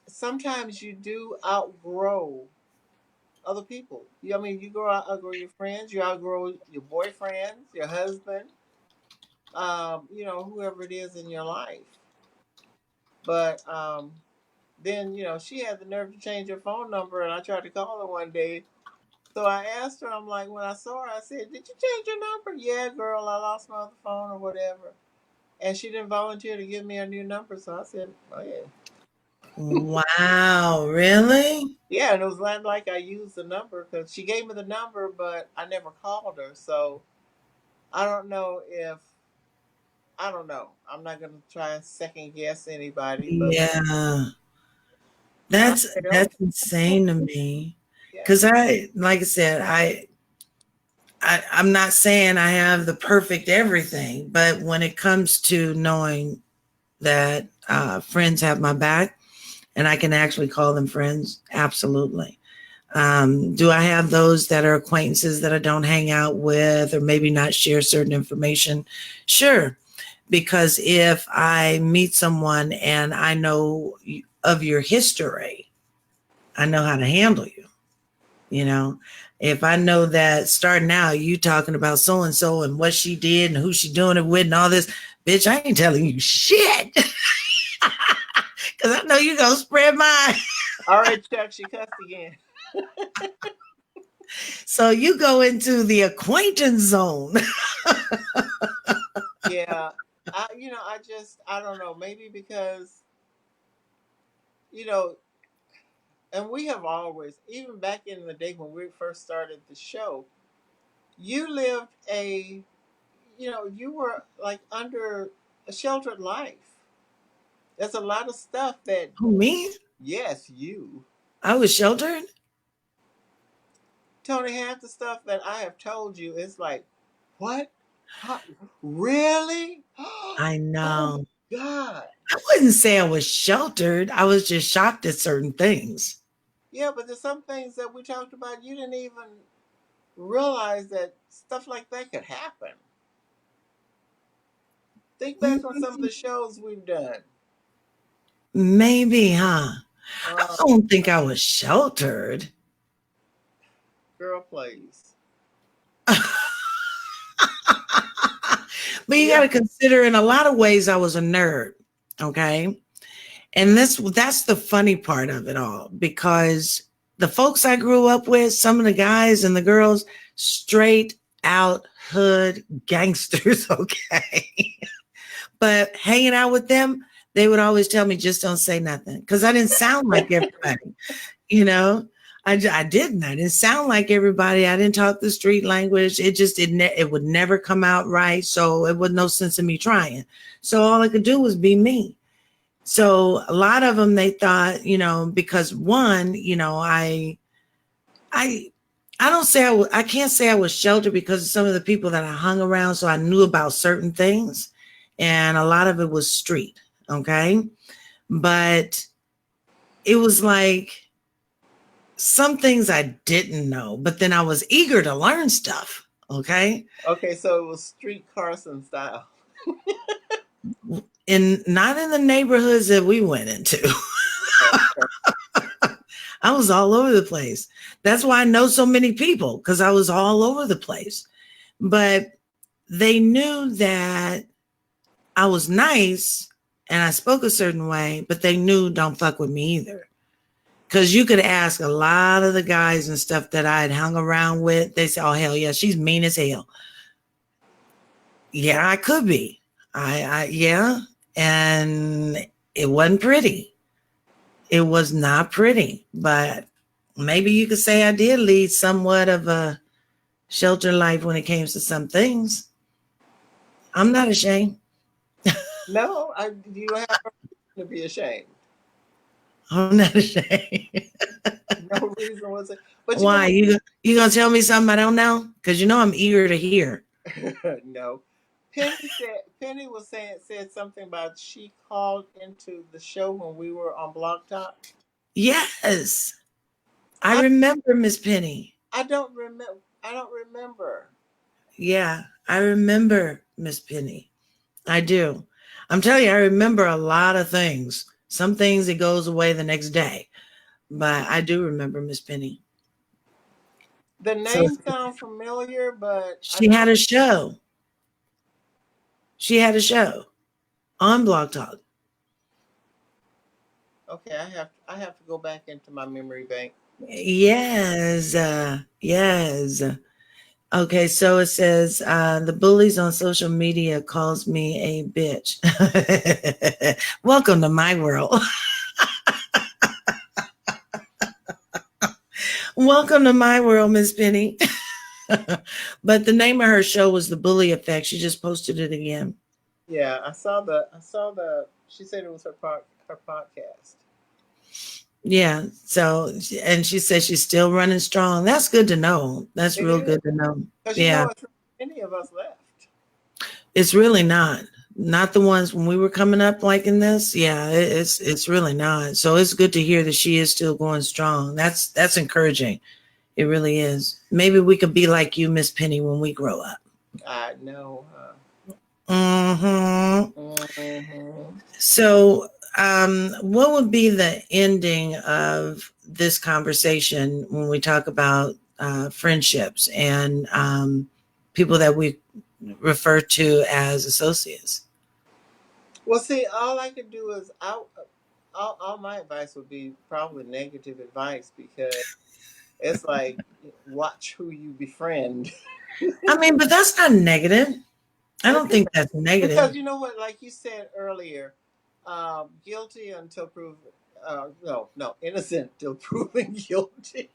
sometimes you do outgrow other people. You outgrow your friends, you outgrow your boyfriends, your husband, whoever it is in your life. But then she had the nerve to change her phone number, and I tried to call her one day. So I asked her, I'm like, when I saw her, I said, did you change your number? Yeah, girl, I lost my other phone or whatever. And she didn't volunteer to give me a new number, so I said, oh yeah. Wow, really? Yeah, and it was like I used the number because she gave me the number, but I never called her. So I don't know. I'm not going to try and second guess anybody. But yeah. That's insane to me. Because like I said, I'm not saying I have the perfect everything, but when it comes to knowing that friends have my back and I can actually call them friends, absolutely. Do I have those that are acquaintances that I don't hang out with or maybe not share certain information? Sure. Because if I meet someone and I know of your history, I know how to handle you. If I know that starting out, you talking about so-and-so and what she did and who she doing it with and all this, bitch, I ain't telling you shit. Because I know you going to spread mine. All right, Chuck, she cussed again. So you go into the acquaintance zone. Yeah. I don't know, maybe because, and we have always, even back in the day when we first started the show, you lived you were like under a sheltered life. There's a lot of stuff that, Who, me? yes, you. I was sheltered? Tony, half the stuff that I have told you is like, what? How? Really? I Oh know. my God. I wouldn't say I was sheltered. I was just shocked at certain things. Yeah, but there's some things that we talked about you didn't even realize that stuff like that could happen. Think back on some of the shows we've done. Maybe, huh? I Uh, don't think I was sheltered. Girl, please. But you got Yeah. to consider in a lot of ways I was a nerd. Okay. And that's the funny part of it all, because the folks I grew up with, some of the guys and the girls, straight out hood gangsters. Okay. But hanging out with them, they would always tell me, just don't say nothing. Because I didn't sound like everybody, you know. I didn't. I didn't sound like everybody. I didn't talk the street language. It would never come out right. So it was no sense in me trying. So all I could do was be me. So a lot of them, they thought, because one, I don't say I can't say I was sheltered because of some of the people that I hung around. So I knew about certain things, and a lot of it was street. Okay. But it was like some things I didn't know, but then I was eager to learn stuff. Okay. Okay, so it was Street Carson style. And not in the neighborhoods that we went into. I was all over the place. That's why I know so many people, because I was all over the place. But they knew that I was nice and I spoke a certain way, but they knew don't fuck with me either. Because you could ask a lot of the guys and stuff that I had hung around with. They say, oh, hell yeah, she's mean as hell. Yeah, I could be. Yeah. And it wasn't pretty. It was not pretty, but maybe you could say I did lead somewhat of a sheltered life when it came to some things. I'm not ashamed. No, you don't have to be ashamed. I'm not ashamed. No reason was it. But Why? You gonna tell me something I don't know? Because I'm eager to hear. no. Penny said something about she called into the show when we were on Blog Talk. Yes. I remember Miss Penny. I don't remember. Yeah, I remember Miss Penny. I do. I'm telling you, I remember a lot of things. Some things it goes away the next day. But I do remember Miss Penny. The name sounds familiar, but she had a show. She had a show on Blog Talk. Okay, I have to go back into my memory bank. Yes. Yes. Okay, so it says the bullies on social media calls me a bitch. Welcome to my world. Welcome to my world, Miss Penny. But the name of her show was The Bully Effect. She just posted it again. Yeah, I saw the. She said it was her podcast. Yeah. So, and she said she's still running strong. That's good to know. That's real good to know. Yeah. It's many of us left. It's really not the ones when we were coming up like in this. Yeah, it's really not. So it's good to hear that she is still going strong. That's encouraging. It really is. Maybe we could be like you, Miss Penny, when we grow up. I know. So, what would be the ending of this conversation when we talk about friendships and people that we refer to as associates? Well, see, all I could do is all my advice would be probably negative advice, because it's like, watch who you befriend. I mean, but that's not negative. I don't think that's negative. Because you know what, like you said earlier, guilty until proven, innocent till proven guilty.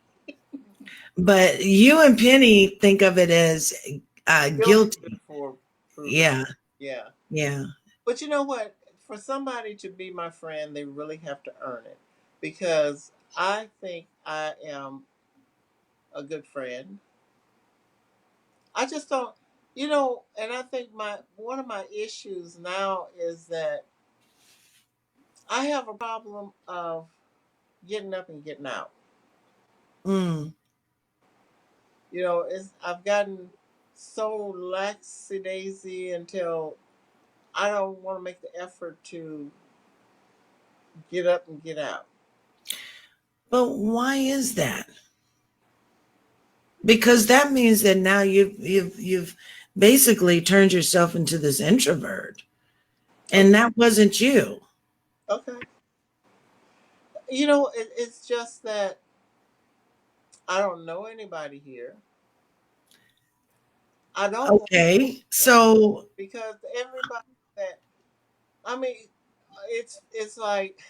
But you and Penny think of it as guilty. before proven. Yeah, Yeah. yeah. But you know what? For somebody to be my friend, they really have to earn it. Because I think I am a good friend. I just don't, and I think one of my issues now is that I have a problem of getting up and getting out. Mm. I've gotten so lackadaisy until I don't want to make the effort to get up and get out. But why is that? Because that means that now you've basically turned yourself into this introvert, and that wasn't you. Okay. It's just that I don't know anybody here. I don't want Okay, to, so because everybody that I mean, it's like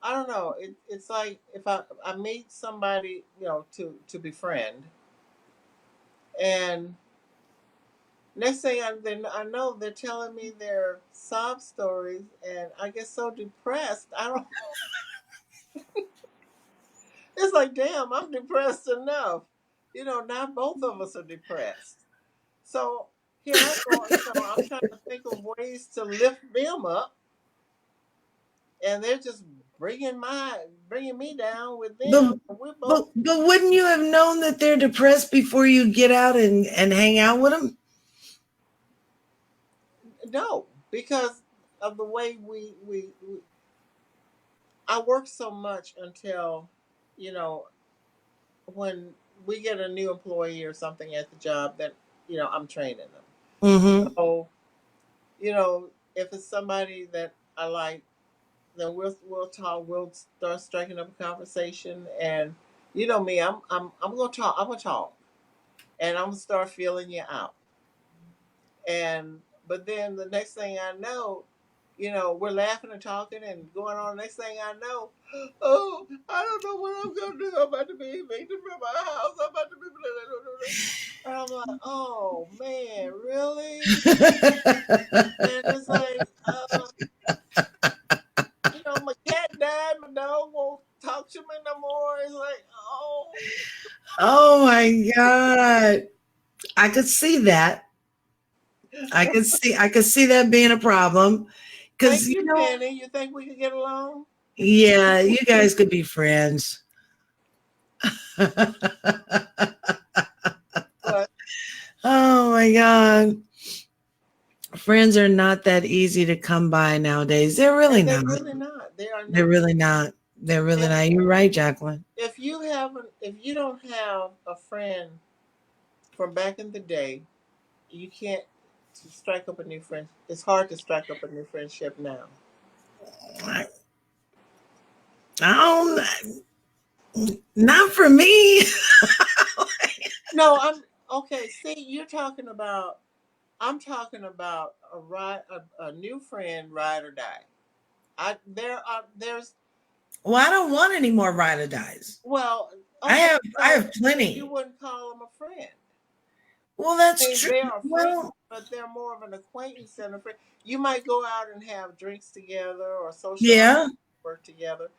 I don't know. It's like if I meet somebody, to befriend, and next thing I know, they're telling me their sob stories, and I get so depressed. I don't. It's like, damn, I'm depressed enough. Now both of us are depressed. So here I go. I'm trying to think of ways to lift them up, and they're just bringing me down with them. but We're both but wouldn't you have known that they're depressed before you get out and hang out with them? no, because of the way we I work so much until, you know, when we get a new employee or something at the job that, I'm training them. Mm-hmm. So, if it's somebody that I like, then we'll talk. We'll start striking up a conversation, and you know me, I'm gonna talk. I'm gonna talk, and I'm gonna start feeling you out. And but then the next thing I know, we're laughing and talking and going on. Next thing I know, oh, I don't know what I'm gonna do. I'm about to be evicted from my house. I'm about to be blah, blah, blah, blah. And I'm like, oh man, really? And it's like, my cat died. My dog won't talk to me no more. It's like, oh. Oh my God. I could see that. I could see that being a problem. Thank Because you, Penny. You think we could get along? yeah, you guys could be friends. But Oh my God. Friends are not that easy to come by nowadays. They're really they're not. really not. They are They're not. really not. They're really And not. You're right, Jacqueline. if you don't have a friend from back in the day, you can't strike up a new friend. It's hard to strike up a new friendship now. I, I don't, not for me. No, I'm okay. See, I'm talking about a new friend, ride or die. There's Well, I don't want any more ride or dies. well, I okay, have I so have you plenty. wouldn't call them a friend. Well, that's Mean, true. they are friends, Well, but they're more of an acquaintance than a friend. You might go out and have drinks together or socialize, yeah. work together,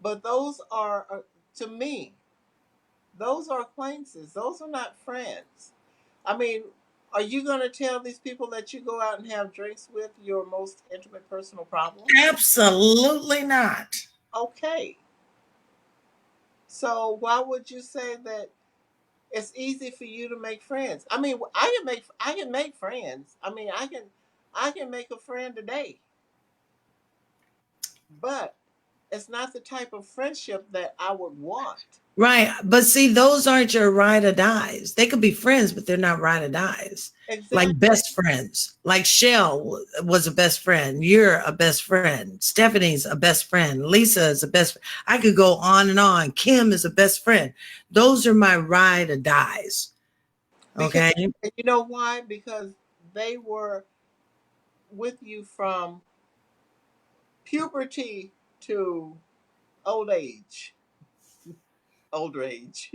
but those are, to me, those are acquaintances. Those are not friends. I mean, are you going to tell these people that you go out and have drinks with your most intimate personal problems? Absolutely not. Okay. So why would you say that it's easy for you to make friends? I mean, I can make friends. I mean, I can make a friend today, but it's not the type of friendship that I would want. Right. But see, those aren't your ride or dies. They could be friends, but they're not ride or dies. Like Exactly. best friends. Like Shell was a best friend. You're a best friend. Stephanie's a best friend. Lisa is a best friend. I could go on and on. Kim is a best friend. Those are my ride or dies. Because Okay. you know why? Because they were with you from puberty to old age. older age.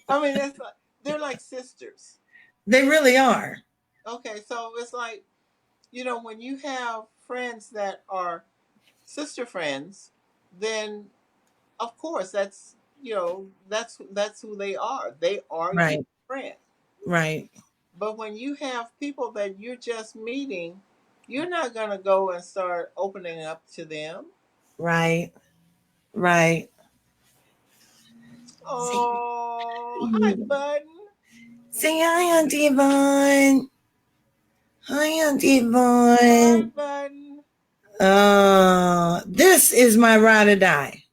I mean, that's like, they're like sisters. They really are. Okay, so it's like, when you have friends that are sister friends, then of course that's who they are. They are your Right. friend. Right. But when you have people that you're just meeting, you're not going to go and start opening up to them. Right. Right. Oh, hi, Button. Say hi, Auntie Yvonne. Hi, Auntie Hi, Yvonne. Button. This is my ride or die.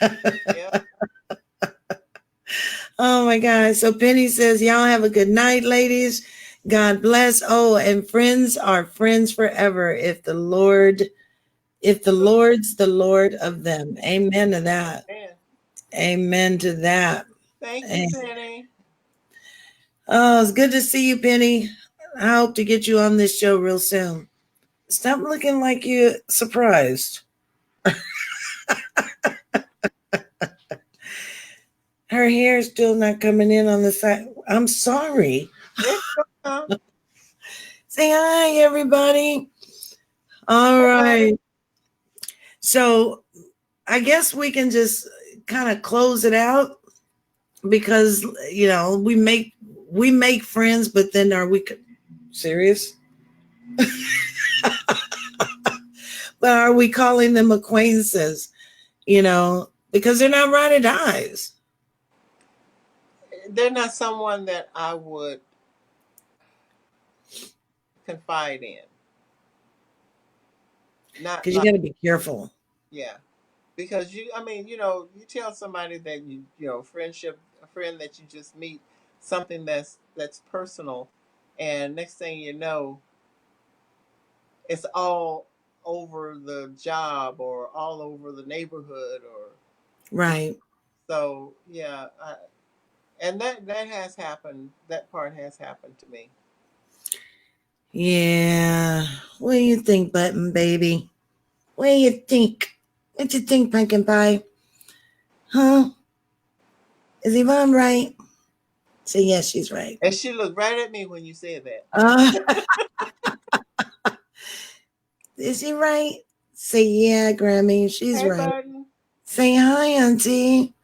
Yep. Oh my God. So Penny says, y'all have a good night, ladies. God bless. Oh, and friends are friends forever if the Lord's the Lord of them. Amen to that. Man. Amen to that. Thank you, Penny. Oh, it's good to see you, Penny. I hope to get you on this show real soon. Stop looking like you're surprised. Her hair is still not coming in on the side. I'm sorry. Say hi, everybody. All right. So I guess we can just kind of close it out because we make friends, but then are we serious? But are we calling them acquaintances? Because they're not ride or dies. They're not someone that I would confide in. Not Because you got to be careful. Yeah, because you tell somebody that a friend that you just meet, something that's personal, and next thing you know, it's all over the job or all over the neighborhood or Right. so. Yeah, and that has happened. That part has happened to me. Yeah. What do you think, Button Baby? What do you think? What you think, Pumpkin Pie? Huh? Is Yvonne right? Say yes, she's right. And she looked right at me when you said that. Is she right? Say yeah, Grammy. She's Hey, right. Button. Say hi, Auntie.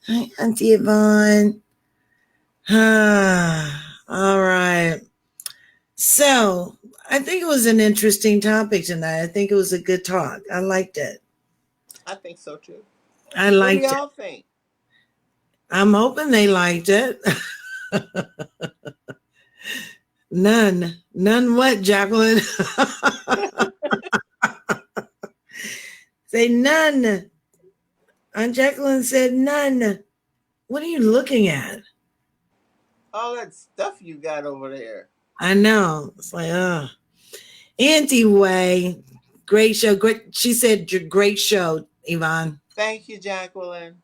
Hi, Auntie Yvonne. All right. So I think it was an interesting topic tonight. I think it was a good talk. I liked it. I think so too. I What do liked it. y'all think? I'm hoping they liked it. None what, Jacqueline? Say none. Aunt Jacqueline said none. What are you looking at? All that stuff you got over there. I know. It's like, Anyway, great show. Great. She said, great show, Yvonne. Thank you, Jacqueline.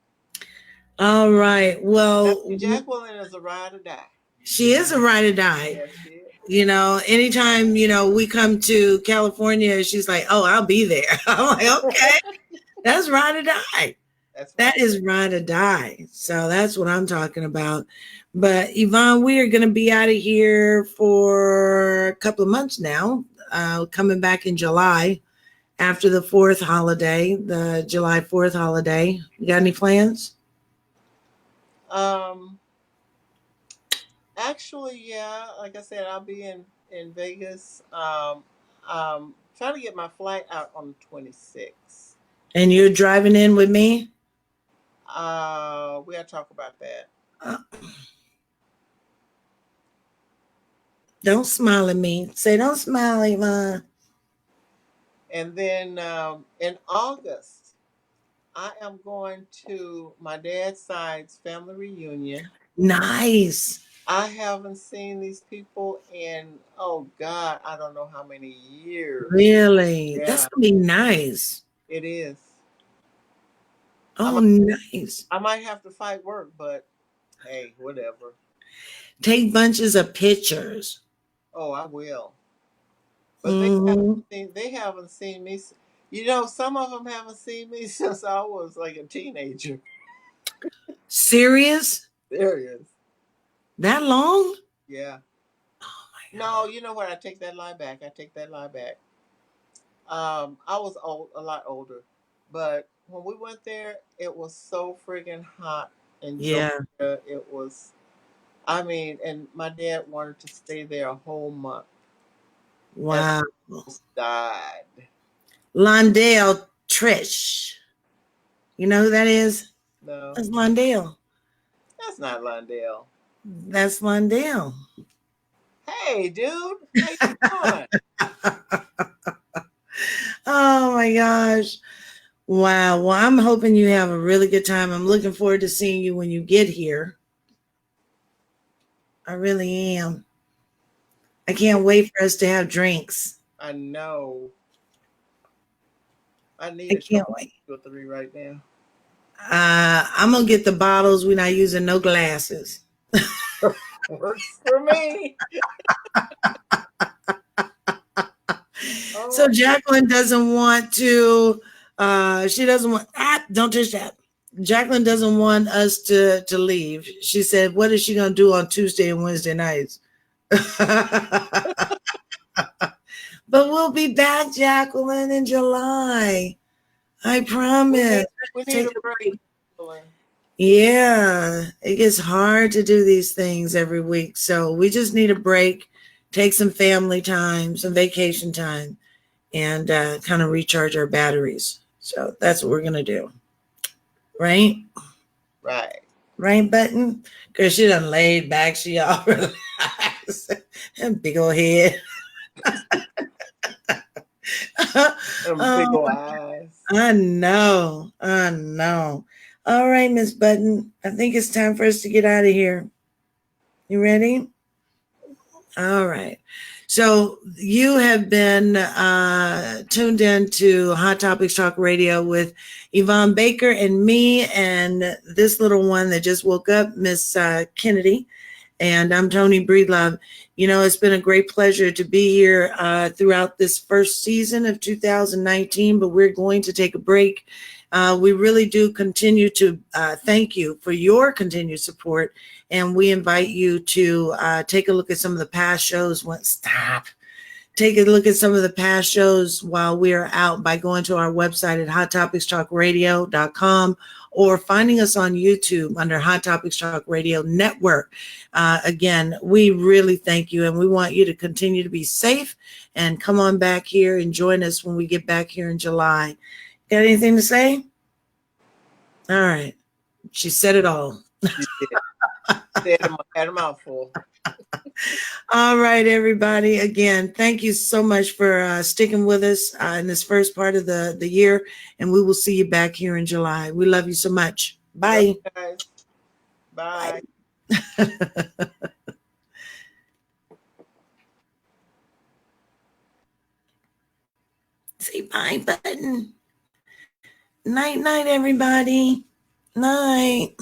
All right. Well, Jacqueline is a ride or die. she is a ride or die. Yes, she is. Anytime, we come to California, she's like, oh, I'll be there. I'm like, okay, that's ride or die. That is ride or die. So that's what I'm talking about. But Yvonne, we are going to be out of here for a couple of months now, coming back in July after the 4th holiday, the July 4th holiday. You got any plans? Actually, yeah. Like I said, I'll be in Vegas. Trying to get my flight out on the 26th. And you're driving in with me? We gotta talk about that. Don't smile at me. Say, don't smile, Yvonne. And then in August, I am going to my dad's side's family reunion. Nice. I haven't seen these people in, oh God, I don't know how many years. Really? Yeah. That's going to be nice. It is. Oh, nice. I might have to fight work, but hey, whatever. Take bunches of pictures. Oh, I will. But they haven't seen me. You know, some of them haven't seen me since I was like a teenager. Serious? Serious. That long? Yeah. Oh my No, God. you know what? I take that lie back. I take that lie back. I was a lot older, but when we went there, it was so friggin' hot in Georgia. Yeah. It was, I mean, and my dad wanted to stay there a whole month, and I Wow. almost died. Londale Trish. You know who that is? No, That's Londale. that's not Londale. That's Londale. Hey, dude, how you doing? Oh my gosh. Wow. Well, I'm hoping you have a really good time. I'm looking forward to seeing you when you get here. I really am. I can't wait for us to have drinks. I know. I need I a can't couple, wait. 2 or 3 right now. I'm gonna get the bottles. We're not using no glasses. Works for me. So Oh, Jacqueline doesn't want to. She doesn't want. Don't touch that. Jacqueline doesn't want us to leave. She said, "What is she gonna do on Tuesday and Wednesday nights?" But we'll be back, Jacqueline, in July. I we promise. need we need Take a a break. break. Yeah, it gets hard to do these things every week. So we just need a break, take some family time, some vacation time, and kind of recharge our batteries. So that's what we're going to do. Right? Right. Right, Button? Because she done laid back. She all relaxed. And big old head. Big Oh, ol' eyes. I know. I know. All right, Miss Button. I think it's time for us to get out of here. You ready? All right. So you have been tuned in to Hot Topics Talk Radio with Yvonne Baker and me and this little one that just woke up, Miss Kennedy. And I'm Tony Breedlove. You know, it's been a great pleasure to be here throughout this first season of 2019, but we're going to take a break. We really do continue to thank you for your continued support. And we invite you to take a look at some of the past shows. Take a look at some of the past shows while we are out by going to our website at hottopictalkradio.com or finding us on YouTube under Hot Topics Talk Radio Network. Again, we really thank you, and we want you to continue to be safe and come on back here and join us when we get back here in July. Got anything to say? All right. She said it all. You did. Had a mouthful. All right, everybody. Again, thank you so much for sticking with us in this first part of the year, and we will see you back here in July. We love you so much. Bye. Love you guys. Bye. Say bye, Button. Night, night, everybody. Night.